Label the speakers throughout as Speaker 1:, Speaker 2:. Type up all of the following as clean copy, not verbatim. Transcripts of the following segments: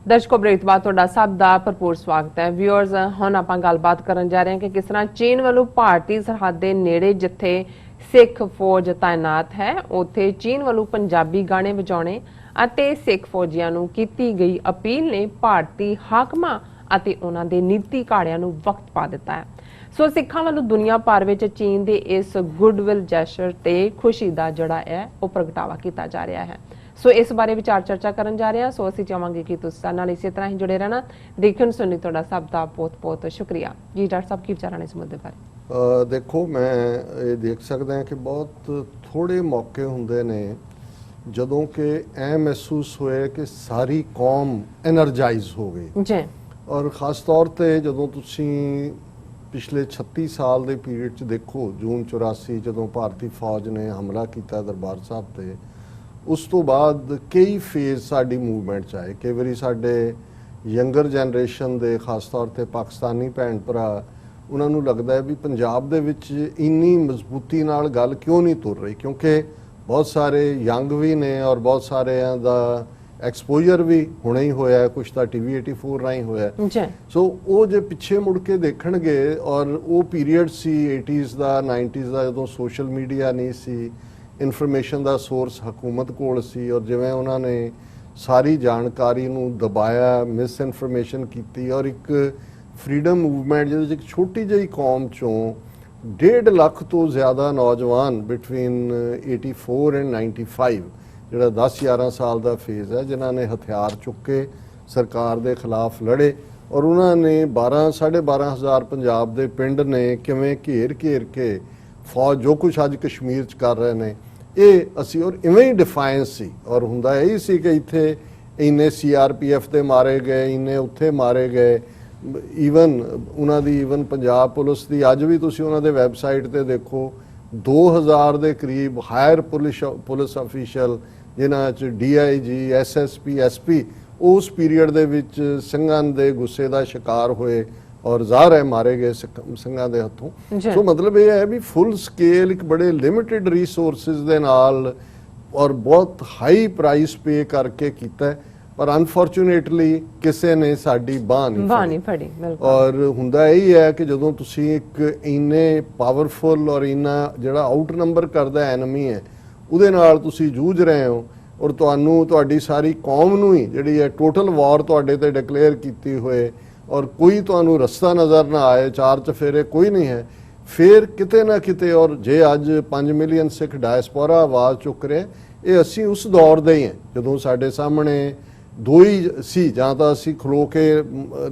Speaker 1: दर्शकों ब्रेक तो बाद तुहाडा सब दा भरपूर स्वागत है। व्यूअर्स हुण आपां गलबात करन जा रहे हैं कि किस तरह चीन वालों भारतीय सरहद के नेड़े जिथे सिख फौज तैनात है उत्थे चीन वालों पंजाबी गाने वजाने अते सिख फौजियां नूं कीती गई अपील ने भारती हाकमां अते उन्हां दे नीति घाड़ियां नूं वक्त पा दिता है। सो सिखां वालों दुनिया भर विच चीन दे इस गुडविल जैशर ते खुशी दा जिहड़ा है वो प्रगटावा कीता जा रहा है। सो इस बारे विचार चर्चा करन जा रहे हैं। सो असीं चाहांगे कि तुसीं साडे नाल इसी तरह ही जुड़े रहना। देखण सुणने तुहाडा सब दा बहुत बहुत शुक्रिया जी। डॉक्टर साहब की विचार ने इस मुद्दे बारे?
Speaker 2: देखो मैं ये देख सकदा है कि बहुत थोड़े मौके हुंदे ने जदों कि ऐ महसूस होए कि सारी कौम एनर्जाइज हो गई जी। और खास तौर ते जदों तुसीं पिछले 36 साल के पीरियड च देखो, जून 84 जदों भारतीय फौज ने हमला किया दरबार साहब ते, उस तो बाद कई फेज साडी मूवमेंट च आए। कई बारी साडे यंगर जनरेशन दे खास तौर ते पाकिस्तानी भैन भरा उन्होंने लगता है भी पंजाब दे विच इन्नी मजबूती नाल गल क्यों नहीं तुर रही, क्योंकि बहुत सारे यंग भी ने और बहुत सारे दा एक्सपोजर भी हुणे ही होया है, कुछ तो TV 84 राही होया। सो वो जे पिछे मुड़ के देखणगे और वो पीरियड सी 80s दा 90s दा जदों सोशल मीडिया नहीं सी, इनफॉर्मेशन का सोर्स हुकूमत कोल सी और जिवें उन्होंने सारी जानकारी नूं दबाया, मिस इनफॉर्मेशन की और एक फ्रीडम मूवमेंट जिहदे एक छोटी जी कौम चों 1.5 लाख तो ज़्यादा नौजवान बिटवीन 84 एंड 95 जिहड़ा 10-11 साल का फेज़ है, जिन्होंने हथियार चुक के सरकार के खिलाफ लड़े और उन्होंने 12-12.5 हज़ार पंजाब के पिंड ने किवें घेर के फौज जो कुछ अज कश्मीर च कर रहे हैं ये असी और इवें ही डिफायंस सी। और हुंदा यही सी कि इत्थे इन्ने CRPF दे मारे गए, इन्ने उत्थे मारे गए। ईवन उन्हां दी ईवन पंजाब पुलिस की अज भी तुसीं उन्हां दे वैबसाइट ते देखो 2000 के करीब हायर पुलिस अफीशियल जिन्हां च DIG SSP SP उस पीरीयड दे विच ਸਿੰਘਾਂ दे गुस्से का शिकार होए और ज़ाहिर है मारे गए ਸਿੰਘਾਂ दे हथों। सो मतलब ये है भी फुल स्केल एक बड़े लिमिटेड रिसोर्सिस दे नाल और बहुत हाई प्राइस पे करके कीता है, पर अनफॉर्चुनेटली किसी ने साडी बांह नहीं फड़ी। और हुंदा यही है कि जदों तुसीं एक इन्ने पावरफुल और इन्ना जिहड़ा आउट नंबर करदा एनमी है उहदे नाल तुसीं जूझ रहे हो और तुहानूं तुहाडी सारी कौम नूं ही जिहड़ी है टोटल वॉर तुहाडे ते डिक्लेयर कीती होए और कोई तुहानूं रस्ता नज़र ना आए, चार चफेरे कोई नहीं है, फिर किते ना किते और जे अज 5 मिलियन सिख डायस्पोरा आवाज़ चुक रहे ये असी उस दौर दे ही हैं जदों साडे सामने दो ही सी, जां तां असी खलो के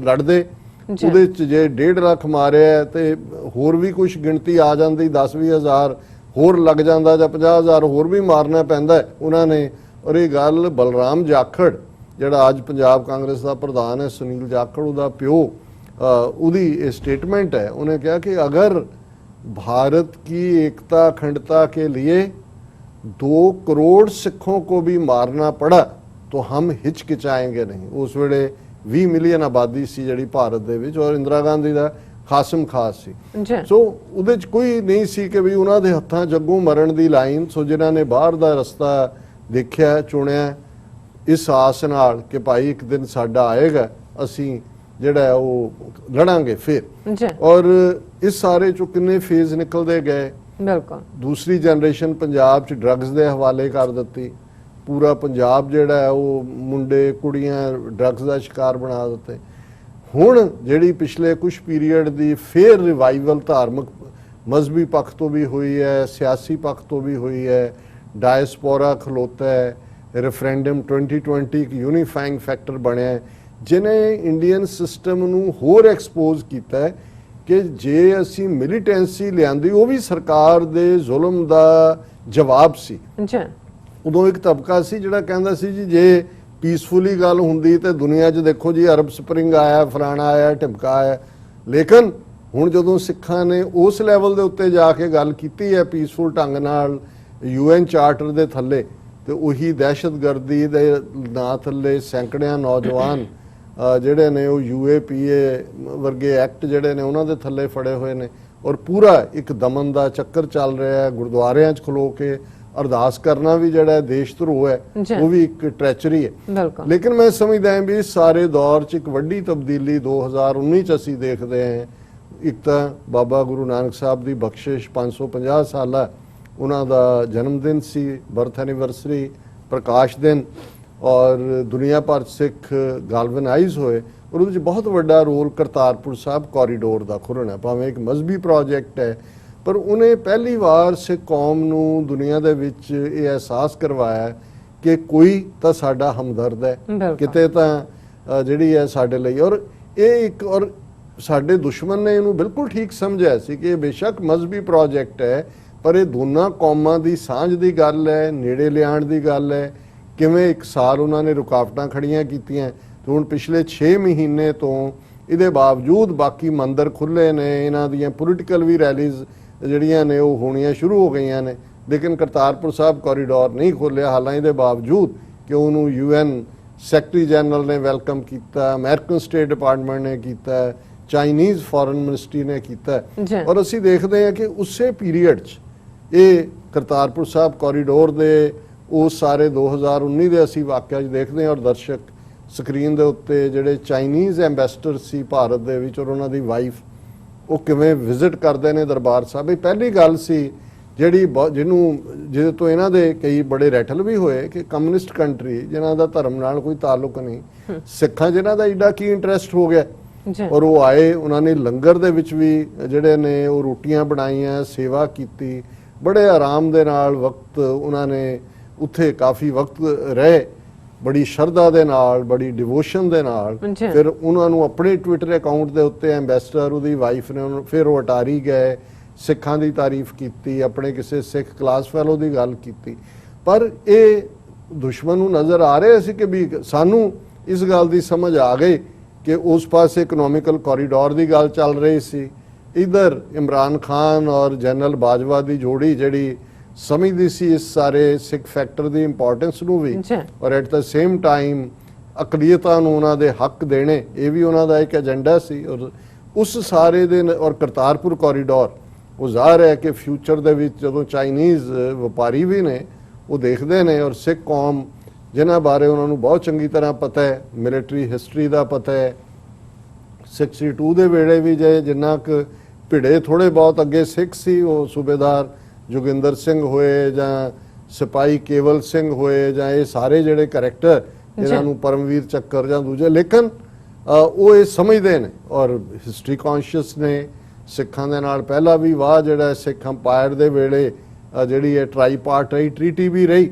Speaker 2: लड़दे उहदे च जे 1.5 लाख मारे ते होर भी कुछ गिणती आ जाती, 10-20 हज़ार होर लग जाता जां 50 हज़ार होर भी मारना पैंदा उन्होंने। और ये गल बलराम जाखड़ जिहड़ा अज पंजाब कांग्रेस का प्रधान है, सुनील जाखड़ उहदा प्यो, उहदी स्टेटमेंट है, उन्हें कहा कि अगर भारत की एकता अखंडता के लिए 2 करोड़ सिखों को भी मारना पड़ा तो हम हिचकिचाएंगे नहीं। उस वेले 20 मिलियन आबादी सी जिहड़ी भारत दे विच और इंदिरा गांधी का खासम खास सी। सो उहदे च कोई नहीं सी कि भी उन्हां दे हत्थां जग्गों मरण दी लाइन। सो जिन्हां ने बाहर दा रस्ता देखिया चुनिया इस आस नाल कि भाई एक दिन साडा आएगा असी जिहड़ा वो लड़ांगे फिर। और इस सारे चो किन्ने फेज निकलते गए। बिल्कुल दूसरी जनरेशन पंजाब च ड्रग्स दे हवाले कर दित्ती, पूरा पंजाब जिहड़ा है वो मुंडे कुड़ियां ड्रग्स का शिकार बना दिते। हुण जिहड़ी पिछले कुछ पीरीयड की फिर रिवाइवल धार्मिक मजहबी पक्ष तो भी हुई है, सियासी पक्ष तो भी हुई है, डायस्पोरा खलोता है, रेफरेंडम 2020 एक यूनीफाइंग फैक्टर बनया है जिन्हें इंडियन सिस्टम नूं होर एक्सपोज किया है कि जे असी मिलीटेंसी लियांदी वो भी सरकार दे जुल्म दा जवाब सी। उदों एक तबका सी जिहड़ा कहंदा सी जी जे पीसफुली गल हुंदी ते दुनिया 'च देखो जी अरब स्प्रिंग आया, फलाना आया, ढिमका आया। लेकिन हुण जदों सिखां ने उस लैवल दे उत्ते जाके गल कीती है पीसफुल ढंग नाल UN चार्टर दे थल्ले ते उही दहशतगर्दी दे नां थल्ले सैकड़ियां नौजवान जिहड़े ने वो UAPA वर्गे एक्ट जिहड़े ने उन्हां दे थल्ले फड़े हुए ने और पूरा एक दमन दा चक्कर चल रहा है। गुरुद्वारियां च खलो के ਅਰਦਾਸ ਕਰਨਾ ਵੀ ਜਿਹੜਾ ਦੇਸ਼ ਧਰੋਹ ਹੈ ਉਹ ਵੀ ਇੱਕ ਟ੍ਰੈਚਰੀ ਹੈ। ਲੇਕਿਨ ਮੈਂ ਸਮਝਦਾ ਹਾਂ ਵੀ ਇਸ ਸਾਰੇ ਦੌਰ 'ਚ ਇੱਕ ਵੱਡੀ ਤਬਦੀਲੀ 2019 'ਚ ਅਸੀਂ ਦੇਖਦੇ ਹਾਂ। ਇੱਕ ਤਾਂ ਬਾਬਾ ਗੁਰੂ ਨਾਨਕ ਸਾਹਿਬ ਦੀ ਬਖਸ਼ਿਸ਼ 550 ਸਾਲਾ ਉਹਨਾਂ ਦਾ ਜਨਮ ਦਿਨ ਸੀ, ਬਰਥ ਐਨੀਵਰਸਰੀ, ਪ੍ਰਕਾਸ਼ ਦਿਨ, ਔਰ ਦੁਨੀਆ ਭਰ 'ਚ ਸਿੱਖ ਗੈਲਵਨਾਈਜ਼ ਹੋਏ। ਔਰ ਉਹਦੇ 'ਚ ਬਹੁਤ ਵੱਡਾ ਰੋਲ ਕਰਤਾਰਪੁਰ ਸਾਹਿਬ ਕੋਰੀਡੋਰ ਦਾ ਖੁੱਲ੍ਹਣਾ, ਭਾਵੇਂ ਇੱਕ ਮਜ਼ਹਬੀ ਪ੍ਰੋਜੈਕਟ ਹੈ, ਪਰ ਉਹਨੇ ਪਹਿਲੀ ਵਾਰ ਸਿੱਖ ਕੌਮ ਨੂੰ ਦੁਨੀਆ ਦੇ ਵਿੱਚ ਇਹ ਅਹਿਸਾਸ ਕਰਵਾਇਆ ਕਿ ਕੋਈ ਤਾਂ ਸਾਡਾ ਹਮਦਰਦ ਹੈ, ਕਿਤੇ ਤਾਂ ਜਿਹੜੀ ਹੈ ਸਾਡੇ ਲਈ। ਔਰ ਇਹ ਇੱਕ ਔਰ ਸਾਡੇ ਦੁਸ਼ਮਣ ਨੇ ਇਹਨੂੰ ਬਿਲਕੁਲ ਠੀਕ ਸਮਝਿਆ ਸੀ ਕਿ ਇਹ ਬੇਸ਼ੱਕ ਮਜ਼ਹਬੀ ਪ੍ਰੋਜੈਕਟ ਹੈ, ਪਰ ਇਹ ਦੋਨਾਂ ਕੌਮਾਂ ਦੀ ਸਾਂਝ ਦੀ ਗੱਲ ਹੈ, ਨੇੜੇ ਲਿਆਉਣ ਦੀ ਗੱਲ ਹੈ। ਕਿਵੇਂ ਇੱਕ ਸਾਲ ਉਹਨਾਂ ਨੇ ਰੁਕਾਵਟਾਂ ਖੜੀਆਂ ਕੀਤੀਆਂ ਤੇ ਹੁਣ ਪਿਛਲੇ 6 ਮਹੀਨੇ ਤੋਂ ਇਹਦੇ ਬਾਵਜੂਦ ਬਾਕੀ ਮੰਦਰ ਖੁੱਲ੍ਹੇ ਨੇ, ਇਹਨਾਂ ਦੀਆਂ ਪੋਲੀਟੀਕਲ ਵੀ ਰੈਲੀਜ਼ ਜਿਹੜੀਆਂ ਨੇ ਉਹ ਹੋਣੀਆਂ ਸ਼ੁਰੂ ਹੋ ਗਈਆਂ ਨੇ, ਲੇਕਿਨ ਕਰਤਾਰਪੁਰ ਸਾਹਿਬ ਕੋਰੀਡੋਰ ਨਹੀਂ ਖੋਲ੍ਹਿਆ। ਹਾਲਾਂਕਿ ਇਹਦੇ ਬਾਵਜੂਦ ਕਿ ਉਹਨੂੰ UN ਸੈਕਟਰੀ ਜਨਰਲ ਨੇ ਵੈਲਕਮ ਕੀਤਾ, ਅਮਰੀਕਨ ਸਟੇਟ ਡਿਪਾਰਟਮੈਂਟ ਨੇ ਕੀਤਾ, ਚਾਈਨੀਜ਼ ਫੋਰਨ ਮਿਨਿਸਟਰੀ ਨੇ ਕੀਤਾ, ਔਰ ਅਸੀਂ ਦੇਖਦੇ ਹਾਂ ਕਿ ਉਸੇ ਪੀਰੀਅਡ 'ਚ ਇਹ ਕਰਤਾਰਪੁਰ ਸਾਹਿਬ ਕੋਰੀਡੋਰ ਦੇ ਉਸ ਸਾਰੇ 2019 ਦੇ ਅਸੀਂ ਵਾਕਿਆ 'ਚ ਦੇਖਦੇ ਹਾਂ। ਔਰ ਦਰਸ਼ਕ ਸਕਰੀਨ ਦੇ ਉੱਤੇ ਜਿਹੜੇ ਚਾਈਨੀਜ਼ ਐਂਬੈਸਡਰ ਸੀ ਭਾਰਤ ਦੇ ਵਿੱਚ, ਔਰ ਉਹਨਾਂ ਦੀ ਵਾਈਫ, ਉਹ ਕਿਵੇਂ ਵਿਜ਼ਿਟ ਕਰਦੇ ਨੇ ਦਰਬਾਰ ਸਾਹਿਬ। ਇਹ ਪਹਿਲੀ ਗੱਲ ਸੀ ਜਿਹੜੀ ਜਿਹਦੇ ਤੋਂ ਇਹਨਾਂ ਦੇ ਕਈ ਬੜੇ ਰੈਟਲ ਵੀ ਹੋਏ ਕਿ ਕਮਿਊਨਿਸਟ ਕੰਟਰੀ ਜਿਨ੍ਹਾਂ ਦਾ ਧਰਮ ਨਾਲ ਕੋਈ ਤਾਲੁਕ ਨਹੀਂ, ਸਿੱਖਾਂ ਜਿਨ੍ਹਾਂ ਦਾ ਏਡਾ ਕੀ ਇੰਟਰਸਟ ਹੋ ਗਿਆ, ਔਰ ਉਹ ਆਏ, ਉਹਨਾਂ ਨੇ ਲੰਗਰ ਦੇ ਵਿੱਚ ਵੀ ਜਿਹੜੇ ਨੇ ਉਹ ਰੋਟੀਆਂ ਬਣਾਈਆਂ, ਸੇਵਾ ਕੀਤੀ, ਬੜੇ ਆਰਾਮ ਦੇ ਨਾਲ ਵਕਤ ਉਹਨਾਂ ਨੇ ਉੱਥੇ ਕਾਫੀ ਵਕਤ ਰਹੇ, ਬੜੀ ਸ਼ਰਧਾ ਦੇ ਨਾਲ, ਬੜੀ ਡਿਵੋਸ਼ਨ ਦੇ ਨਾਲ। ਫਿਰ ਉਹਨਾਂ ਨੂੰ ਆਪਣੇ ਟਵਿੱਟਰ ਅਕਾਊਂਟ ਦੇ ਉੱਤੇ ਐਂਬੈਸਡਰ ਉਹਦੀ ਵਾਈਫ ਨੇ ਉਹਨੂੰ ਫਿਰ ਉਹ ਅਟਾਰੀ ਗਏ, ਸਿੱਖਾਂ ਦੀ ਤਾਰੀਫ ਕੀਤੀ, ਆਪਣੇ ਕਿਸੇ ਸਿੱਖ ਕਲਾਸ ਫੈਲੋ ਦੀ ਗੱਲ ਕੀਤੀ। ਪਰ ਇਹ ਦੁਸ਼ਮਣ ਨੂੰ ਨਜ਼ਰ ਆ ਰਿਹਾ ਸੀ ਕਿ ਵੀ ਸਾਨੂੰ ਇਸ ਗੱਲ ਦੀ ਸਮਝ ਆ ਗਈ ਕਿ ਉਸ ਪਾਸੇ ਇਕਨੋਮਿਕਲ ਕੋਰੀਡੋਰ ਦੀ ਗੱਲ ਚੱਲ ਰਹੀ ਸੀ, ਇਧਰ ਇਮਰਾਨ ਖਾਨ ਔਰ ਜਨਰਲ ਬਾਜਵਾ ਦੀ ਜੋੜੀ ਜਿਹੜੀ ਸਮਝਦੀ ਸੀ ਇਸ ਸਾਰੇ ਸਿੱਖ ਫੈਕਟਰ ਦੀ ਇੰਪੋਰਟੈਂਸ ਨੂੰ ਵੀ, ਔਰ ਐਟ ਦ ਸੇਮ ਟਾਈਮ ਅਕਲੀਅਤਾਂ ਨੂੰ ਉਹਨਾਂ ਦੇ ਹੱਕ ਦੇਣੇ, ਇਹ ਵੀ ਉਹਨਾਂ ਦਾ ਇੱਕ ਏਜੰਡਾ ਸੀ। ਔਰ ਉਸ ਸਾਰੇ ਦੇ ਔਰ ਕਰਤਾਰਪੁਰ ਕੋਰੀਡੋਰ ਉਹ ਜ਼ਾਹਰ ਹੈ ਕਿ ਫਿਊਚਰ ਦੇ ਵਿੱਚ ਜਦੋਂ ਚਾਈਨੀਜ਼ ਵਪਾਰੀ ਵੀ ਨੇ ਉਹ ਦੇਖਦੇ ਨੇ, ਔਰ ਸਿੱਖ ਕੌਮ ਜਿਨ੍ਹਾਂ ਬਾਰੇ ਉਹਨਾਂ ਨੂੰ ਬਹੁਤ ਚੰਗੀ ਤਰ੍ਹਾਂ ਪਤਾ ਹੈ, ਮਿਲਟਰੀ ਹਿਸਟਰੀ ਦਾ ਪਤਾ ਹੈ, 62 ਦੇ ਵੇਲੇ ਵੀ ਜੇ ਜਿੰਨਾ ਕੁ ਭਿੜੇ ਥੋੜੇ ਬਹੁਤ ਅੱਗੇ ਸਿੱਖ ਸੀ, ਉਹ ਸੂਬੇਦਾਰ ਜੋਗਿੰਦਰ ਸਿੰਘ ਹੋਏ ਜਾਂ ਸਿਪਾਹੀ ਕੇਵਲ ਸਿੰਘ ਹੋਏ ਜਾਂ ਇਹ ਸਾਰੇ ਜਿਹੜੇ ਕਰੈਕਟਰ ਜਿਨ੍ਹਾਂ ਨੂੰ ਪਰਮਵੀਰ ਚੱਕਰ ਜਾਂ ਦੂਜੇ, ਲੇਕਿਨ ਉਹ ਇਹ ਸਮਝਦੇ ਨੇ ਔਰ ਹਿਸਟਰੀ ਕੌਨਸ਼ੀਅਸ ਨੇ। ਸਿੱਖਾਂ ਦੇ ਨਾਲ ਪਹਿਲਾਂ ਵੀ ਵਾਹ ਜਿਹੜਾ ਸਿੱਖ ਅੰਪਾਇਰ ਦੇ ਵੇਲੇ ਜਿਹੜੀ ਹੈ ਟ੍ਰਾਈਪਾਰਟਾਈਟ ਟ੍ਰੀਟੀ ਵੀ ਰਹੀ।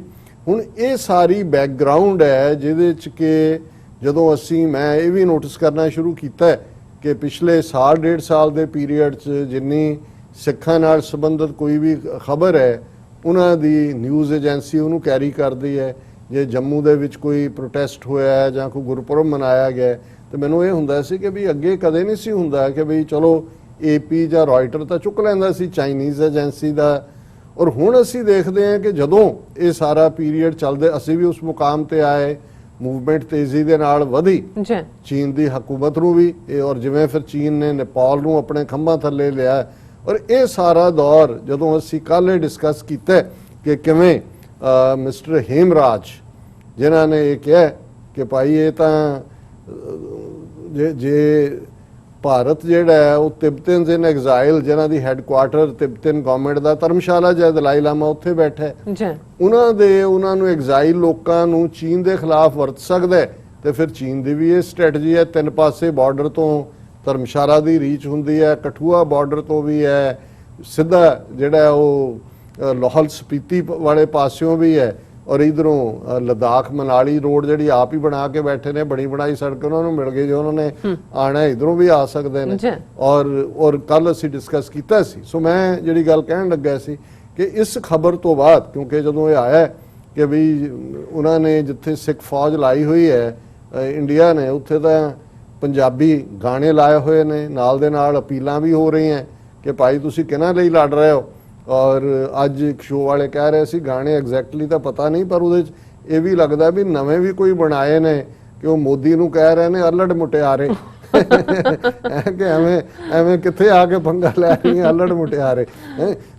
Speaker 2: ਹੁਣ ਇਹ ਸਾਰੀ ਬੈਕਗਰਾਉਂਡ ਹੈ ਜਿਹਦੇ 'ਚ ਕਿ ਜਦੋਂ ਮੈਂ ਇਹ ਵੀ ਨੋਟਿਸ ਕਰਨਾ ਸ਼ੁਰੂ ਕੀਤਾ ਕਿ ਪਿਛਲੇ ਸਾਲ 1.5 ਸਾਲ ਦੇ ਪੀਰੀਅਡ 'ਚ ਜਿੰਨੀ ਸਿੱਖਾਂ ਨਾਲ ਸੰਬੰਧਿਤ ਕੋਈ ਵੀ ਖਬਰ ਹੈ ਉਹਨਾਂ ਦੀ ਨਿਊਜ਼ ਏਜੰਸੀ ਉਹਨੂੰ ਕੈਰੀ ਕਰਦੀ ਹੈ। ਜੇ ਜੰਮੂ ਦੇ ਵਿੱਚ ਕੋਈ ਪ੍ਰੋਟੈਸਟ ਹੋਇਆ ਹੈ ਜਾਂ ਕੋਈ ਗੁਰਪੁਰਬ ਮਨਾਇਆ ਗਿਆ ਤੇ ਮੈਨੂੰ ਇਹ ਹੁੰਦਾ ਸੀ ਕਿ ਵੀ ਅੱਗੇ ਕਦੇ ਨਹੀਂ ਸੀ ਹੁੰਦਾ ਕਿ ਵੀ ਚਲੋ AP ਜਾਂ ਰॉयटर ਤਾਂ ਚੁੱਕ ਲੈਂਦਾ ਸੀ ਚਾਈਨੀਜ਼ ਏਜੰਸੀ ਦਾ। ਔਰ ਹੁਣ ਅਸੀਂ ਦੇਖਦੇ ਹਾਂ ਕਿ ਜਦੋਂ ਇਹ ਸਾਰਾ ਪੀਰੀਅਡ ਚੱਲਦੇ ਅਸੀਂ ਵੀ ਉਸ ਮੁਕਾਮ ਤੇ ਆਏ, ਮੂਵਮੈਂਟ ਤੇਜ਼ੀ ਦੇ ਨਾਲ ਵਧੀ, ਚੀਨ ਦੀ ਹਕੂਮਤ ਨੂੰ ਵੀ ਔਰ ਜਿਵੇਂ ਫਿਰ ਚੀਨ ਨੇ ਨੇਪਾਲ ਨੂੰ ਆਪਣੇ ਖੰਭਾਂ ਥੱਲੇ ਲਿਆ। ਔਰ ਇਹ ਸਾਰਾ ਦੌਰ ਜਦੋਂ ਅਸੀਂ ਕੱਲ੍ਹ ਇਹ ਡਿਸਕਸ ਕੀਤਾ ਕਿ ਕਿਵੇਂ ਮਿਸਟਰ ਹੇਮਰਾਜ ਜਿਨ੍ਹਾਂ ਨੇ ਇਹ ਕਿਹਾ ਕਿ ਭਾਈ ਇਹ ਤਾਂ ਜੇ ਭਾਰਤ ਜਿਹੜਾ ਹੈ ਉਹ ਤਿਬਤਨ ਇਨ ਐਗਜ਼ਾਈਲ ਜਿਨ੍ਹਾਂ ਦੀ ਹੈੱਡਕੁਆਰਟਰ ਤਿਬਤਨ ਗਵਰਨਮੈਂਟ ਦਾ ਧਰਮਸ਼ਾਲਾ ਜਾਂ ਦਲਾਈ ਲਾਮਾ ਉੱਥੇ ਬੈਠਾ ਹੈ, ਉਹਨਾਂ ਨੂੰ ਐਗਜ਼ਾਈਲ ਲੋਕਾਂ ਨੂੰ ਚੀਨ ਦੇ ਖਿਲਾਫ ਵਰਤ ਸਕਦਾ ਤੇ ਫਿਰ ਚੀਨ ਦੀ ਵੀ ਇਹ ਸਟ੍ਰੈਟਜੀ ਹੈ। 3 ਪਾਸੇ ਬਾਰਡਰ ਤੋਂ ਧਰਮਸ਼ਾਲਾ ਦੀ ਰੀਚ ਹੁੰਦੀ ਹੈ, ਕਠੂਆ ਬਾਰਡਰ ਤੋਂ ਵੀ ਹੈ, ਸਿੱਧਾ ਜਿਹੜਾ ਉਹ ਲਾਹੌਲ ਸਪੀਤੀ ਵਾਲੇ ਪਾਸਿਓਂ ਵੀ ਹੈ, ਔਰ ਇਧਰੋਂ ਲਦਾਖ ਮਨਾਲੀ ਰੋਡ ਜਿਹੜੀ ਆਪ ਹੀ ਬਣਾ ਕੇ ਬੈਠੇ ਨੇ, ਬਣੀ ਬਣਾਈ ਸੜਕ ਉਹਨਾਂ ਨੂੰ ਮਿਲ ਗਈ, ਜੋ ਉਹਨਾਂ ਨੇ ਆਣਾ ਇਧਰੋਂ ਵੀ ਆ ਸਕਦੇ ਨੇ। ਔਰ ਕੱਲ ਅਸੀਂ ਡਿਸਕਸ ਕੀਤਾ ਸੀ। ਸੋ ਮੈਂ ਜਿਹੜੀ ਗੱਲ ਕਹਿਣ ਲੱਗਾ ਸੀ ਕਿ ਇਸ ਖਬਰ ਤੋਂ ਬਾਅਦ ਕਿਉਂਕਿ ਜਦੋਂ ਇਹ ਆਇਆ ਕਿ ਵੀ ਉਹਨਾਂ ਨੇ ਜਿੱਥੇ ਸਿੱਖ ਫੌਜ ਲਾਈ ਹੋਈ ਹੈ ਇੰਡੀਆ ਨੇ, ਉੱਥੇ ਤਾਂ ਪੰਜਾਬੀ ਗਾਣੇ ਲਾਏ ਹੋਏ ਨੇ, ਨਾਲ ਦੇ ਨਾਲ ਅਪੀਲਾਂ ਵੀ ਹੋ ਰਹੀਆਂ ਕਿ ਭਾਈ ਤੁਸੀਂ ਕਿਹਨਾਂ ਲਈ ਲੜ ਰਹੇ ਹੋ। ਔਰ ਅੱਜ ਇੱਕ ਸ਼ੋਅ ਵਾਲੇ ਕਹਿ ਰਹੇ ਸੀ ਗਾਣੇ ਐਗਜ਼ੈਕਟਲੀ ਤਾਂ ਪਤਾ ਨਹੀਂ, ਪਰ ਉਹਦੇ 'ਚ ਇਹ ਵੀ ਲੱਗਦਾ ਵੀ ਨਵੇਂ ਵੀ ਕੋਈ ਬਣਾਏ ਨੇ ਕਿ ਉਹ ਮੋਦੀ ਨੂੰ ਕਹਿ ਰਹੇ ਨੇ ਅਲੜ ਮੁਟਿਆਰੇ ਕਿ ਐਵੇਂ ਕਿੱਥੇ ਆ ਕੇ ਪੰਗਾ ਲੈ ਰਹੀ ਹੈ ਅਲੜ ਮੁਟਿਆਰੇ।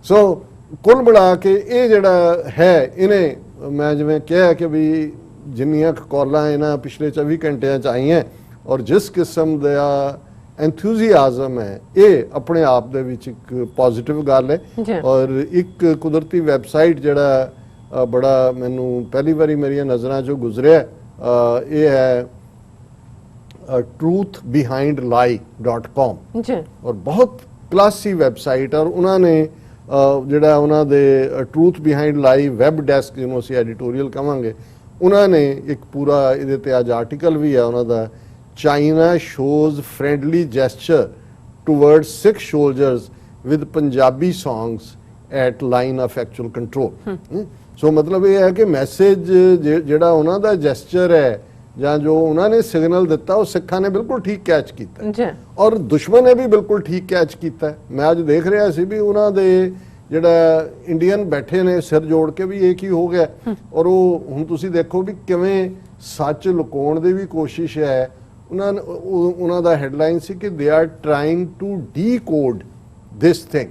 Speaker 2: ਸੋ ਕੁੱਲ ਮਿਲਾ ਕੇ ਇਹ ਜਿਹੜਾ ਹੈ ਇਹਨੇ ਮੈਂ ਜਿਵੇਂ ਕਿਹਾ ਕਿ ਵੀ ਜਿੰਨੀਆਂ ਕਾਲਾਂ ਇਹਨਾਂ ਪਿਛਲੇ 24 ਘੰਟਿਆਂ ਚ ਆਈਆਂ ਔਰ ਜਿਸ ਕਿਸਮ ਦਾ ਐਂਥੂਸੀਆਜ਼ਮ ਹੈ ਇਹ ਆਪਣੇ ਆਪ ਦੇ ਵਿੱਚ ਇੱਕ ਪੋਜ਼ਿਟਿਵ ਗੱਲ ਹੈ। ਔਰ ਇੱਕ ਕੁਦਰਤੀ ਵੈਬਸਾਈਟ ਜਿਹੜਾ ਬੜਾ ਮੈਨੂੰ ਪਹਿਲੀ ਵਾਰੀ ਮੇਰੀਆਂ ਨਜ਼ਰਾਂ ਚੋਂ ਗੁਜ਼ਰਿਆ ਇਹ ਹੈ truthbehindlie.com ਔਰ ਬਹੁਤ ਕਲਾਸੀ ਵੈਬਸਾਈਟ ਔਰ ਉਹਨਾਂ ਨੇ ਜਿਹੜਾ ਉਹਨਾਂ ਦੇ ਟਰੂਥ ਬਿਹਾਈਂਡ ਲਾਈ ਵੈਬ ਡੈਸਕ ਜਿਹਨੂੰ ਅਸੀਂ ਐਡੀਟੋਰੀਅਲ ਕਹਾਂਗੇ ਉਹਨਾਂ ਨੇ ਇੱਕ ਪੂਰਾ ਇਹਦੇ ਤੇ ਅੱਜ ਆਰਟੀਕਲ ਵੀ ਹੈ ਉਹਨਾਂ ਦਾ China shows friendly gesture toward Sikh soldiers with Punjabi songs at line of actual control. So ਮਤਲਬ ਇਹ ਹੈ ਕਿ ਮੈਸੇਜ ਜਿਹੜਾ ਉਹਨਾਂ ਦਾ ਜੈਸਚਰ ਹੈ ਜਾਂ ਜੋ ਉਹਨਾਂ ਨੇ ਸਿਗਨਲ ਦਿੱਤਾ ਉਹ ਸਿੱਖਾਂ ਨੇ ਬਿਲਕੁਲ ਠੀਕ ਕੈਚ ਕੀਤਾ ਔਰ ਦੁਸ਼ਮਣ ਨੇ ਵੀ ਬਿਲਕੁਲ ਠੀਕ ਕੈਚ ਕੀਤਾ। ਮੈਂ ਅੱਜ ਦੇਖ ਰਿਹਾ ਸੀ ਵੀ ਉਹਨਾਂ ਦੇ ਜਿਹੜਾ ਇੰਡੀਅਨ ਬੈਠੇ ਨੇ ਸਿਰ ਜੋੜ ਕੇ ਵੀ ਇਹ ਕੀ ਹੋ ਗਿਆ ਔਰ ਉਹ ਹੁਣ ਤੁਸੀਂ ਦੇਖੋ ਵੀ ਕਿਵੇਂ ਸੱਚ ਲੁਕਾਉਣ ਦੀ ਵੀ ਕੋਸ਼ਿਸ਼ ਹੈ। ਉਹਨਾਂ ਦਾ ਹੈਡਲਾਈਨ ਸੀ ਕਿ they are trying to decode this thing.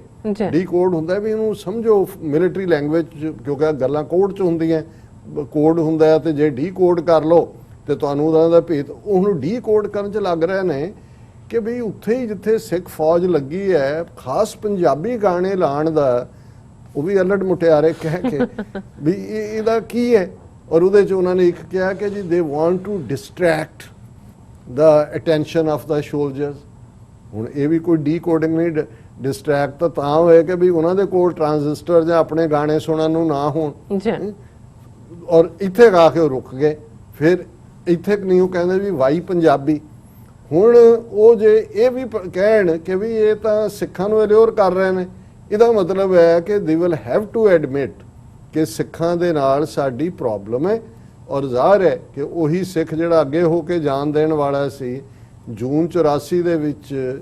Speaker 2: Decode ਹੁੰਦਾ ਵੀ ਇਹਨੂੰ ਸਮਝੋ ਮਿਲਟਰੀ ਲੈਂਗੁਏਜ ਕਿਉਂਕਿ ਗੱਲਾਂ ਕੋਡ ਚ ਹੁੰਦੀਆਂ ਕੋਡ ਹੁੰਦਾ ਤੇ ਜੇ ਡੀਕੋਡ ਕਰ ਲਓ ਤੇ ਤੁਹਾਨੂੰ ਉਹਨਾਂ ਦਾ ਭੇਤ ਉਹਨੂੰ ਡੀਕੋਡ ਕਰਨ ਚ ਲੱਗ ਰਹੇ ਨੇ ਕਿ ਵੀ ਉੱਥੇ ਹੀ ਜਿੱਥੇ ਸਿੱਖ ਫੌਜ ਲੱਗੀ ਹੈ ਖਾਸ ਪੰਜਾਬੀ ਗਾਣੇ ਲਾਣ ਦਾ ਉਹ ਵੀ ਅਲੱਟ ਮੁਟਿਆਰੇ ਕਹਿ ਕੇ ਵੀ ਇਹਦਾ ਕੀ ਹੈ ਔਰ ਉਹਦੇ ਚ ਉਹਨਾਂ ਨੇ ਇੱਕ ਕਿਹਾ ਕਿ ਜੀ they want to distract the attention of the soldiers. ਹੁਣ ਇਹ ਵੀ ਕੋਈ ਡੀਕੋਡਿੰਗ ਨਹੀਂ ਡਿਸਟਰੈਕਟ ਤਾਂ ਹੋਏ ਕਿ ਵੀ ਉਹਨਾਂ ਦੇ ਕੋਲ ਟਰਾਂਜ਼ਿਸਟਰ ਜਾਂ ਆਪਣੇ ਗਾਣੇ ਸੁਣਨ ਨੂੰ ਨਾ ਹੋਣ ਔਰ ਇੱਥੇ ਆ ਕੇ ਉਹ ਰੁਕ ਗਏ। ਫਿਰ ਇੱਥੇ ਨਹੀਂ ਉਹ ਕਹਿੰਦੇ ਵੀ ਵਾਈ ਪੰਜਾਬੀ। ਹੁਣ ਉਹ ਜੇ ਇਹ ਵੀ ਕਹਿਣ ਕਿ ਵੀ ਇਹ ਤਾਂ ਸਿੱਖਾਂ ਨੂੰ ਇਲਿਓਰ ਕਰ ਰਹੇ ਨੇ ਇਹਦਾ ਮਤਲਬ ਹੈ ਕਿ they will have to admit ਕਿ ਸਿੱਖਾਂ ਦੇ ਨਾਲ ਸਾਡੀ ਪ੍ਰੋਬਲਮ ਹੈ ਔਰ ਜ਼ਾਹਰ ਹੈ ਕਿ ਉਹੀ ਸਿੱਖ ਜਿਹੜਾ ਅੱਗੇ ਹੋ ਕੇ ਜਾਨ ਦੇਣ ਵਾਲਾ ਸੀ ਜੂਨ 84 ਦੇ ਵਿੱਚ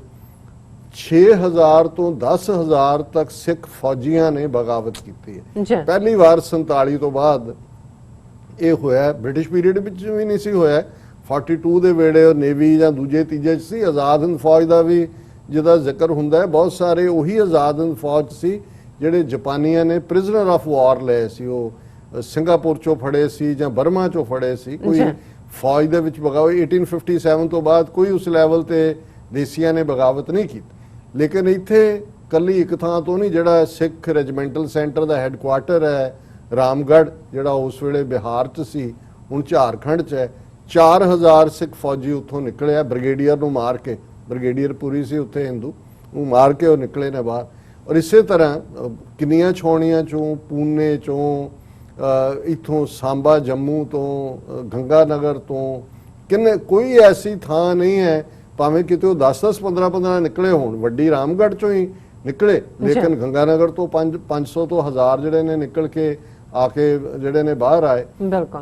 Speaker 2: 6000 ਤੋਂ 10000 ਤੱਕ ਸਿੱਖ ਫੌਜੀਆਂ ਨੇ ਬਗਾਵਤ ਕੀਤੀ ਹੈ। ਪਹਿਲੀ ਵਾਰ 47 ਤੋਂ ਬਾਅਦ ਇਹ ਹੋਇਆ। ਬ੍ਰਿਟਿਸ਼ ਪੀਰੀਅਡ ਵਿੱਚ ਵੀ ਨਹੀਂ ਸੀ ਹੋਇਆ 42 ਦੇ ਵੇਲੇ ਨੇਵੀ ਜਾਂ ਦੂਜੇ ਤੀਜੇ ਚ ਸੀ। ਆਜ਼ਾਦ ਹਿੰਦ ਫੌਜ ਦਾ ਵੀ ਜਿਹਦਾ ਜ਼ਿਕਰ ਹੁੰਦਾ ਹੈ ਬਹੁਤ ਸਾਰੇ ਉਹੀ ਆਜ਼ਾਦ ਹਿੰਦ ਫੌਜ ਸੀ ਜਿਹੜੇ ਜਾਪਾਨੀਆਂ ਨੇ ਪ੍ਰਿਜ਼ਨਰ ਆਫ ਵਾਰ ਲਏ ਸੀ। ਉਹ ਸਿੰਗਾਪੁਰ ਚੋਂ ਫੜੇ ਸੀ ਜਾਂ ਬਰਮਾ ਚੋਂ ਫੜੇ ਸੀ। ਕੋਈ ਫੌਜ ਦੇ ਵਿੱਚ ਬਗਾਵਤ 1857 ਤੋਂ ਬਾਅਦ ਕੋਈ ਉਸ ਲੈਵਲ ਤੇ ਦੇਸੀਆਂ ਨੇ ਬਗਾਵਤ ਨਹੀਂ ਕੀਤੀ। ਲੇਕਿਨ ਇੱਥੇ ਕੱਲੀ ਇੱਕ ਥਾਂ ਤੋਂ ਨਹੀਂ ਜਿਹੜਾ ਸਿੱਖ ਰੈਜੀਮੈਂਟਲ ਸੈਂਟਰ ਦਾ ਹੈੱਡਕੁਆਟਰ ਹੈ ਰਾਮਗੜ੍ਹ ਜਿਹੜਾ ਉਸ ਵੇਲੇ ਬਿਹਾਰ 'ਚ ਸੀ ਹੁਣ ਝਾਰਖੰਡ 'ਚ ਹੈ 4000 ਸਿੱਖ ਫੌਜੀ ਉੱਥੋਂ ਨਿਕਲਿਆ ਬ੍ਰਿਗੇਡੀਅਰ ਨੂੰ ਮਾਰ ਕੇ। ਬ੍ਰਿਗੇਡੀਅਰ ਪੂਰੀ ਸੀ ਉੱਥੇ ਹਿੰਦੂ ਉਹ ਮਾਰ ਕੇ ਉਹ ਨਿਕਲੇ ਨੇ ਬਾਹਰ। ਔਰ ਇਸੇ ਤਰ੍ਹਾਂ ਕਿੰਨੀਆਂ ਛਾਉਣੀਆਂ ਚੋਂ ਪੂਨੇ ਚੋਂ ਇੱਥੋਂ ਸਾਂਬਾ ਜੰਮੂ ਤੋਂ ਗੰਗਾ ਨਗਰ ਤੋਂ ਕਿੰਨੇ ਕੋਈ ਐਸੀ ਥਾਂ ਨਹੀਂ ਹੈ ਭਾਵੇਂ ਕਿਤੇ ਉਹ 10-10 15-15 ਨਿਕਲੇ ਹੋਣ ਵੱਡੀ ਰਾਮਗੜ੍ਹ ਚੋਂ ਹੀ ਨਿਕਲੇ ਲੇਕਿਨ ਗੰਗਾ ਨਗਰ ਤੋਂ 500 ਤੋਂ 1000 ਜਿਹੜੇ ਨੇ ਨਿਕਲ ਕੇ ਆ ਕੇ ਜਿਹੜੇ ਨੇ ਬਾਹਰ ਆਏ।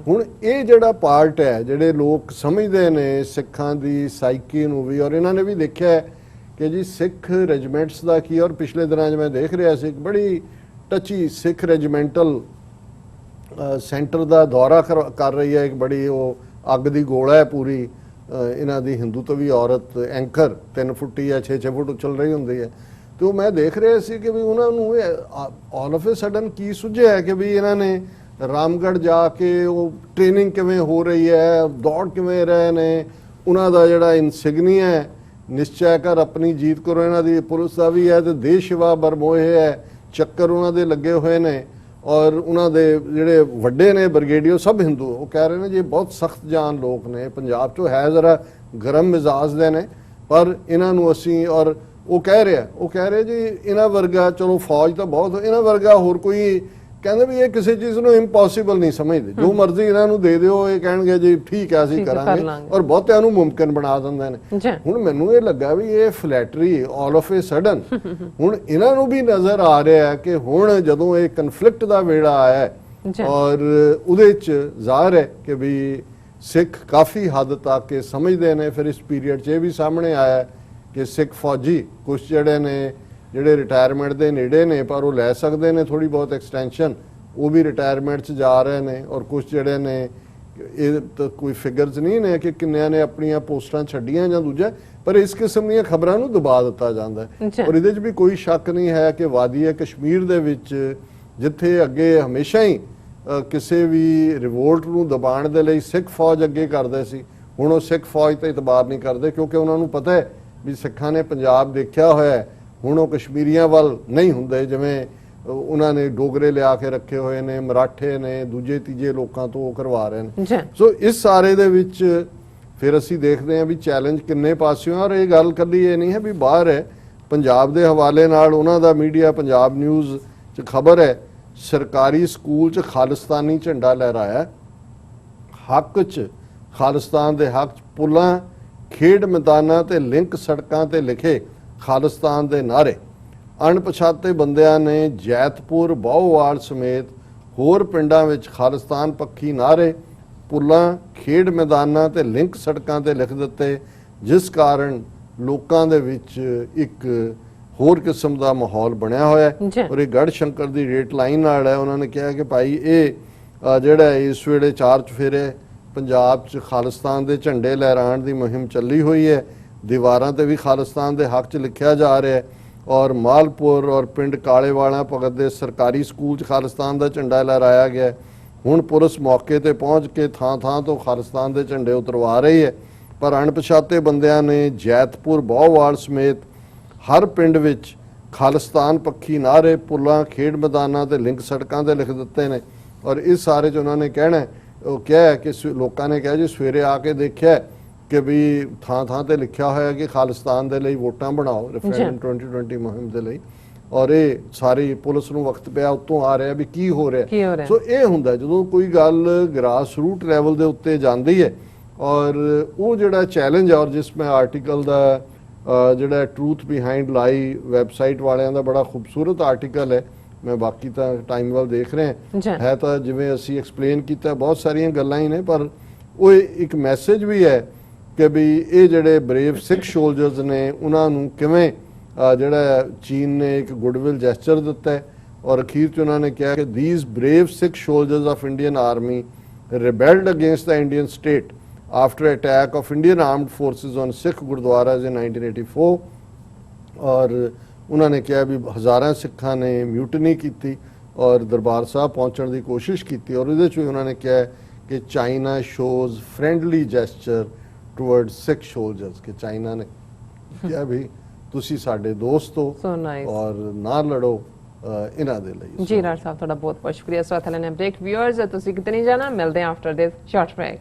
Speaker 2: ਹੁਣ ਇਹ ਜਿਹੜਾ ਪਾਰਟ ਹੈ ਜਿਹੜੇ ਲੋਕ ਸਮਝਦੇ ਨੇ ਸਿੱਖਾਂ ਦੀ ਸਾਈਕੀ ਨੂੰ ਵੀ ਔਰ ਇਹਨਾਂ ਨੇ ਵੀ ਦੇਖਿਆ ਕਿ ਜੀ ਸਿੱਖ ਰੈਜੀਮੈਂਟਸ ਦਾ ਕੀ ਔਰ ਪਿਛਲੇ ਦਿਨਾਂ 'ਚ ਮੈਂ ਦੇਖ ਰਿਹਾ ਸੀ ਇੱਕ ਬੜੀ ਟੱਚੀ ਸਿੱਖ ਰੈਜੀਮੈਂਟਲ ਸੈਂਟਰ ਦਾ ਦੌਰਾ ਕਰ ਰਹੀ ਹੈ ਇੱਕ ਬੜੀ ਉਹ ਅੱਗ ਦੀ ਗੋਲਾ ਹੈ ਪੂਰੀ ਇਹਨਾਂ ਦੀ ਹਿੰਦੂ ਤੋਂ ਵੀ ਔਰਤ ਐਂਕਰ 3 ਫੁੱਟ ਜਾਂ 6 ਫੁੱਟ ਉਛਲ ਰਹੀ ਹੁੰਦੀ ਹੈ ਤੇ ਉਹ ਮੈਂ ਦੇਖ ਰਿਹਾ ਸੀ ਕਿ ਵੀ ਉਹਨਾਂ ਨੂੰ ਆਲ ਆਫ ਅ ਸਡਨ ਕੀ ਸੁਝਿਆ ਹੈ ਕਿ ਵੀ ਇਹਨਾਂ ਨੇ ਰਾਮਗੜ੍ਹ ਜਾ ਕੇ ਉਹ ਟ੍ਰੇਨਿੰਗ ਕਿਵੇਂ ਹੋ ਰਹੀ ਹੈ ਦੌੜ ਕਿਵੇਂ ਰਹੇ ਨੇ ਉਹਨਾਂ ਦਾ ਜਿਹੜਾ ਇਨਸਿਗਨੀਆ ਹੈ ਨਿਸ਼ਚੈ ਕਰ ਆਪਣੀ ਜੀਤ ਕਰੋ ਇਹਨਾਂ ਦੀ ਪੁਲਿਸ ਦਾ ਵੀ ਹੈ ਤੇ ਦੇਸ਼ ਸੇਵਾ ਬਰਮੋਏ ਹੈ ਚੱਕਰ ਉਹਨਾਂ ਦੇ ਲੱਗੇ ਹੋਏ ਨੇ ਔਰ ਉਹਨਾਂ ਦੇ ਜਿਹੜੇ ਵੱਡੇ ਨੇ ਬ੍ਰਿਗੇਡੀਅਰ ਸਭ ਹਿੰਦੂ ਉਹ ਕਹਿ ਰਹੇ ਨੇ ਜੀ ਬਹੁਤ ਸਖਤ ਜਾਨ ਲੋਕ ਨੇ ਪੰਜਾਬ 'ਚੋਂ ਹੈ ਜ਼ਰਾ ਗਰਮ ਮਿਜ਼ਾਜ ਦੇ ਨੇ ਪਰ ਇਹਨਾਂ ਨੂੰ ਅਸੀਂ ਔਰ ਉਹ ਕਹਿ ਰਿਹਾ ਜੀ ਇਹਨਾਂ ਵਰਗਾ ਚਲੋ ਫੌਜ ਤਾਂ ਬਹੁਤ ਇਹਨਾਂ ਵਰਗਾ ਹੋਰ ਕੋਈ ਕਹਿੰਦੇ ਵੀ ਇਹ ਕਿਸੇ ਚੀਜ਼ ਨੂੰ ਇੰਪੋਸੀਬਲ ਨਹੀਂ ਸਮਝਦੇ ਜੋ ਮਰਜ਼ੀ ਇਹਨਾਂ ਨੂੰ ਦੇ ਦਿਓ ਇਹ ਕਹਿਣਗੇ ਜੀ ਠੀਕ ਹੈ ਅਸੀਂ ਕਰਾਂਗੇ ਔਰ ਬਹੁਤਿਆਂ ਨੂੰ ਮੁਮਕਿਨ ਬਣਾ ਦਿੰਦੇ ਨੇ। ਹੁਣ ਮੈਨੂੰ ਇਹ ਲੱਗਾ ਵੀ ਇਹ flattery all of A sudden ਹੁਣ ਇਹਨਾਂ ਨੂੰ ਵੀ ਨਜ਼ਰ ਆ ਰਿਹਾ ਕਿ ਹੁਣ ਜਦੋਂ ਇਹ ਕਨਫਲਿਕਟ ਦਾ ਵੇੜਾ ਆਇਆ ਔਰ ਉਹਦੇ 'ਚ ਜ਼ਾਹਰ ਹੈ ਕਿ ਵੀ ਸਿੱਖ ਕਾਫੀ ਹੱਦ ਤੱਕ ਇਹ ਸਮਝਦੇ ਨੇ। ਫਿਰ ਇਸ ਪੀਰੀਅਡ 'ਚ ਇਹ ਵੀ ਸਾਹਮਣੇ ਆਇਆ ਕਿ ਸਿੱਖ ਫੌਜੀ ਕੁਛ ਜਿਹੜੇ ਰਿਟਾਇਰਮੈਂਟ ਦੇ ਨੇੜੇ ਨੇ ਪਰ ਉਹ ਲੈ ਸਕਦੇ ਨੇ ਥੋੜੀ ਬਹੁਤ ਐਕਸਟੈਂਸ਼ਨ ਉਹ ਵੀ ਰਿਟਾਇਰਮੈਂਟ 'ਚ ਜਾ ਰਹੇ ਨੇ ਔਰ ਕੁਝ ਜਿਹੜੇ ਨੇ ਇਹ ਤਾਂ ਕੋਈ ਫਿਗਰਸ ਨਹੀਂ ਨੇ ਕਿ ਕਿੰਨਿਆਂ ਨੇ ਆਪਣੀਆਂ ਪੋਸਟਾਂ ਛੱਡੀਆਂ ਜਾਂ ਦੂਜਾ, ਪਰ ਇਸ ਕਿਸਮ ਦੀਆਂ ਖਬਰਾਂ ਨੂੰ ਦਬਾ ਦਿੱਤਾ ਜਾਂਦਾ ਹੈ। ਔਰ ਇਹਦੇ 'ਚ ਵੀ ਕੋਈ ਸ਼ੱਕ ਨਹੀਂ ਹੈ ਕਿ ਵਾਦੀ ਕਸ਼ਮੀਰ ਦੇ ਵਿੱਚ ਜਿੱਥੇ ਅੱਗੇ ਹਮੇਸ਼ਾ ਹੀ ਕਿਸੇ ਵੀ ਰਿਵੋਲਟ ਨੂੰ ਦਬਾਉਣ ਦੇ ਲਈ ਸਿੱਖ ਫੌਜ ਅੱਗੇ ਕਰਦੇ ਸੀ, ਹੁਣ ਉਹ ਸਿੱਖ ਫੌਜ ਤੇ ਇਤਬਾਰ ਨਹੀਂ ਕਰਦੇ, ਕਿਉਂਕਿ ਉਹਨਾਂ ਨੂੰ ਪਤਾ ਹੈ ਵੀ ਸਿੱਖਾਂ ਨੇ ਪੰਜਾਬ ਦੇਖਿਆ ਹੋਇਆ ਹੈ। ਹੁਣ ਉਹ ਕਸ਼ਮੀਰੀਆਂ ਵੱਲ ਨਹੀਂ ਹੁੰਦੇ, ਜਿਵੇਂ ਉਹਨਾਂ ਨੇ ਡੋਗਰੇ ਲਿਆ ਕੇ ਰੱਖੇ ਹੋਏ ਨੇ, ਮਰਾਠੇ ਨੇ, ਦੂਜੇ ਤੀਜੇ ਲੋਕਾਂ ਤੋਂ ਉਹ ਕਰਵਾ ਰਹੇ ਨੇ। ਸੋ ਇਸ ਸਾਰੇ ਦੇ ਵਿੱਚ ਫਿਰ ਅਸੀਂ ਦੇਖਦੇ ਹਾਂ ਵੀ ਚੈਲੰਜ ਕਿੰਨੇ ਪਾਸਿਓਂ, ਔਰ ਇਹ ਗੱਲ ਕੱਲੀ ਇਹ ਨਹੀਂ ਹੈ ਵੀ ਬਾਹਰ ਹੈ। ਪੰਜਾਬ ਦੇ ਹਵਾਲੇ ਨਾਲ ਉਹਨਾਂ ਦਾ ਮੀਡੀਆ ਪੰਜਾਬ ਨਿਊਜ਼ 'ਚ ਖਬਰ ਹੈ, ਸਰਕਾਰੀ ਸਕੂਲ 'ਚ ਖਾਲਿਸਤਾਨੀ ਝੰਡਾ ਲਹਿਰਾਇਆ, ਹੱਕ 'ਚ ਖਾਲਿਸਤਾਨ ਦੇ ਹੱਕ 'ਚ ਪੁਲਾਂ, ਖੇਡ ਮੈਦਾਨਾਂ ਤੇ ਲਿੰਕ ਸੜਕਾਂ ਤੇ ਲਿਖੇ ਖਾਲਿਸਤਾਨ ਦੇ ਨਾਅਰੇ। ਅਣਪਛਾਤੇ ਬੰਦਿਆਂ ਨੇ ਜੈਤਪੁਰ, ਬਾਹੋਵਾਲ ਸਮੇਤ ਹੋਰ ਪਿੰਡਾਂ ਵਿੱਚ ਖਾਲਿਸਤਾਨ ਪੱਖੀ ਨਾਅਰੇ ਪੁਲਾਂ, ਖੇਡ ਮੈਦਾਨਾਂ ਤੇ ਲਿੰਕ ਸੜਕਾਂ ਤੇ ਲਿਖ ਦਿੱਤੇ, ਜਿਸ ਕਾਰਨ ਲੋਕਾਂ ਦੇ ਵਿੱਚ ਇੱਕ ਹੋਰ ਕਿਸਮ ਦਾ ਮਾਹੌਲ ਬਣਿਆ ਹੋਇਆ ਹੈ। ਔਰ ਇਹ ਗੜ੍ਹ ਸ਼ੰਕਰ ਦੀ ਰੇਟ ਲਾਈਨ ਨਾਲ ਹੈ। ਉਹਨਾਂ ਨੇ ਕਿਹਾ ਕਿ ਭਾਈ ਇਹ ਜਿਹੜਾ ਇਸ ਵੇਲੇ 4 ਚੁਫੇਰੇ ਪੰਜਾਬ 'ਚ ਖਾਲਿਸਤਾਨ ਦੇ ਝੰਡੇ ਲਹਿਰਾਉਣ ਦੀ ਮੁਹਿੰਮ ਚੱਲੀ ਹੋਈ ਹੈ, ਦੀਵਾਰਾਂ ਤੇ ਵੀ ਖਾਲਿਸਤਾਨ ਦੇ ਹੱਕ 'ਚ ਲਿਖਿਆ ਜਾ ਰਿਹਾ ਹੈ। ਔਰ ਮਾਲਪੁਰ ਔਰ ਪਿੰਡ ਕਾਲੇਵਾਲਾ ਭਗਤ ਦੇ ਸਰਕਾਰੀ ਸਕੂਲ 'ਚ ਖਾਲਿਸਤਾਨ ਦਾ ਝੰਡਾ ਲਹਿਰਾਇਆ ਗਿਆ। ਹੁਣ ਪੁਲਿਸ ਮੌਕੇ ਤੇ ਪਹੁੰਚ ਕੇ ਥਾਂ ਤੋਂ ਖਾਲਿਸਤਾਨ ਦੇ ਝੰਡੇ ਉਤਰਵਾ ਰਹੀ ਹੈ, ਪਰ ਅਣਪਛਾਤੇ ਬੰਦਿਆਂ ਨੇ ਜੈਤਪੁਰ, ਬਾਹੋਵਾਲ ਸਮੇਤ ਹਰ ਪਿੰਡ ਵਿੱਚ ਖਾਲਿਸਤਾਨ ਪੱਖੀ ਨਾਅਰੇ ਪੁਲਾਂ, ਖੇਡ ਮੈਦਾਨਾਂ ਤੇ ਲਿੰਕ ਸੜਕਾਂ ਤੇ ਲਿਖ ਦਿੱਤੇ ਨੇ। ਔਰ ਇਸ ਸਾਰੇ 'ਚ ਉਹਨਾਂ ਨੇ ਕਹਿਣਾ, ਉਹ ਕਿਹਾ ਕਿ ਲੋਕਾਂ ਨੇ ਕਿਹਾ ਜੀ ਸਵੇਰੇ ਆ ਕੇ ਦੇਖਿਆ ਕਿ ਵੀ ਥਾਂ ਤੇ ਲਿਖਿਆ ਹੋਇਆ ਕਿ ਖਾਲਿਸਤਾਨ ਦੇ ਲਈ ਵੋਟਾਂ ਬਣਾਓ ਰੈਫਰੈਂਡਮ 2020 ਮੁਹਿੰਮ ਦੇ ਲਈ। ਔਰ ਇਹ ਸਾਰੀ ਪੁਲਿਸ ਨੂੰ ਵਕਤ ਪਿਆ ਉੱਤੋਂ ਆ ਰਿਹਾ ਵੀ ਕੀ ਹੋ ਰਿਹਾ। ਸੋ ਇਹ ਹੁੰਦਾ ਜਦੋਂ ਕੋਈ ਗੱਲ ਗ੍ਰਾਸ ਰੂਟ ਲੈਵਲ ਦੇ ਉੱਤੇ ਜਾਂਦੀ ਹੈ। ਔਰ ਉਹ ਜਿਹੜਾ ਚੈਲੰਜ ਹੈ, ਔਰ ਜਿਸ ਮੈਂ ਆਰਟੀਕਲ ਦਾ ਜਿਹੜਾ ਟਰੂਥ ਬਿਹਾਈਂਡ ਲਾਈ ਵੈਬਸਾਈਟ ਵਾਲਿਆਂ ਦਾ ਬੜਾ ਖੂਬਸੂਰਤ ਆਰਟੀਕਲ ਹੈ, ਮੈਂ ਬਾਕੀ ਤਾਂ ਟਾਈਮ ਵੱਲ ਦੇਖ ਰਿਹਾ ਹੈ ਤਾਂ ਜਿਵੇਂ ਅਸੀਂ ਐਕਸਪਲੇਨ ਕੀਤਾ ਬਹੁਤ ਸਾਰੀਆਂ ਗੱਲਾਂ ਹੀ ਨੇ, ਪਰ ਉਹ ਇੱਕ ਮੈਸੇਜ ਵੀ ਹੈ ਕਿ ਵੀ ਇਹ ਜਿਹੜੇ ਬਰੇਵ ਸਿੱਖ ਸੋਲਜਰਸ ਨੇ ਉਹਨਾਂ ਨੂੰ ਕਿਵੇਂ ਜਿਹੜਾ ਚੀਨ ਨੇ ਇੱਕ ਗੁੱਡਵਿਲ ਜੈਸਚਰ ਦਿੱਤਾ ਹੈ। ਔਰ ਅਖੀਰ 'ਚ ਉਹਨਾਂ ਨੇ ਕਿਹਾ ਕਿ these brave Sikh soldiers of Indian Army rebelled against the Indian state after attack of Indian armed forces on Sikh Gurdwaras in 1984। ਔਰ ਉਹਨਾਂ ਨੇ ਕਿਹਾ ਵੀ ਹਜ਼ਾਰਾਂ ਸਿੱਖਾਂ ਨੇ ਮਿਊਟਨੀ ਕੀਤੀ ਔਰ ਦਰਬਾਰ ਸਾਹਿਬ ਪਹੁੰਚਣ ਦੀ ਕੋਸ਼ਿਸ਼ ਕੀਤੀ। ਔਰ ਇਹਦੇ 'ਚ ਵੀ ਉਹਨਾਂ ਨੇ ਕਿਹਾ ਕਿ China shows friendly gesture toward Sikh soldiers, ਕਿ ਚਾਈਨਾ ਨੇ ਕਿਹਾ ਵੀ ਤੁਸੀਂ ਸਾਡੇ ਦੋਸਤ ਹੋ ਔਰ ਨਾ ਲੜੋ ਇਹਨਾਂ ਦੇ ਲਈ।
Speaker 1: ਜੀ ਰਾਜ ਸਾਹਿਬ ਤੁਹਾਡਾ ਬਹੁਤ ਬਹੁਤ ਸ਼ੁਕਰੀਆ। ਸੋ ਥਲੇ ਨੇ ਬ੍ਰੇਕ ਵਿਊਅਰਸ, ਤੁਸੀਂ ਕਿਤੇ ਨਹੀਂ ਜਾਣਾ, ਮਿਲਦੇ ਹਾਂ ਆਫਟਰ ਦਿਸ ਸ਼ਾਰਟ ਬ੍ਰੇਕ।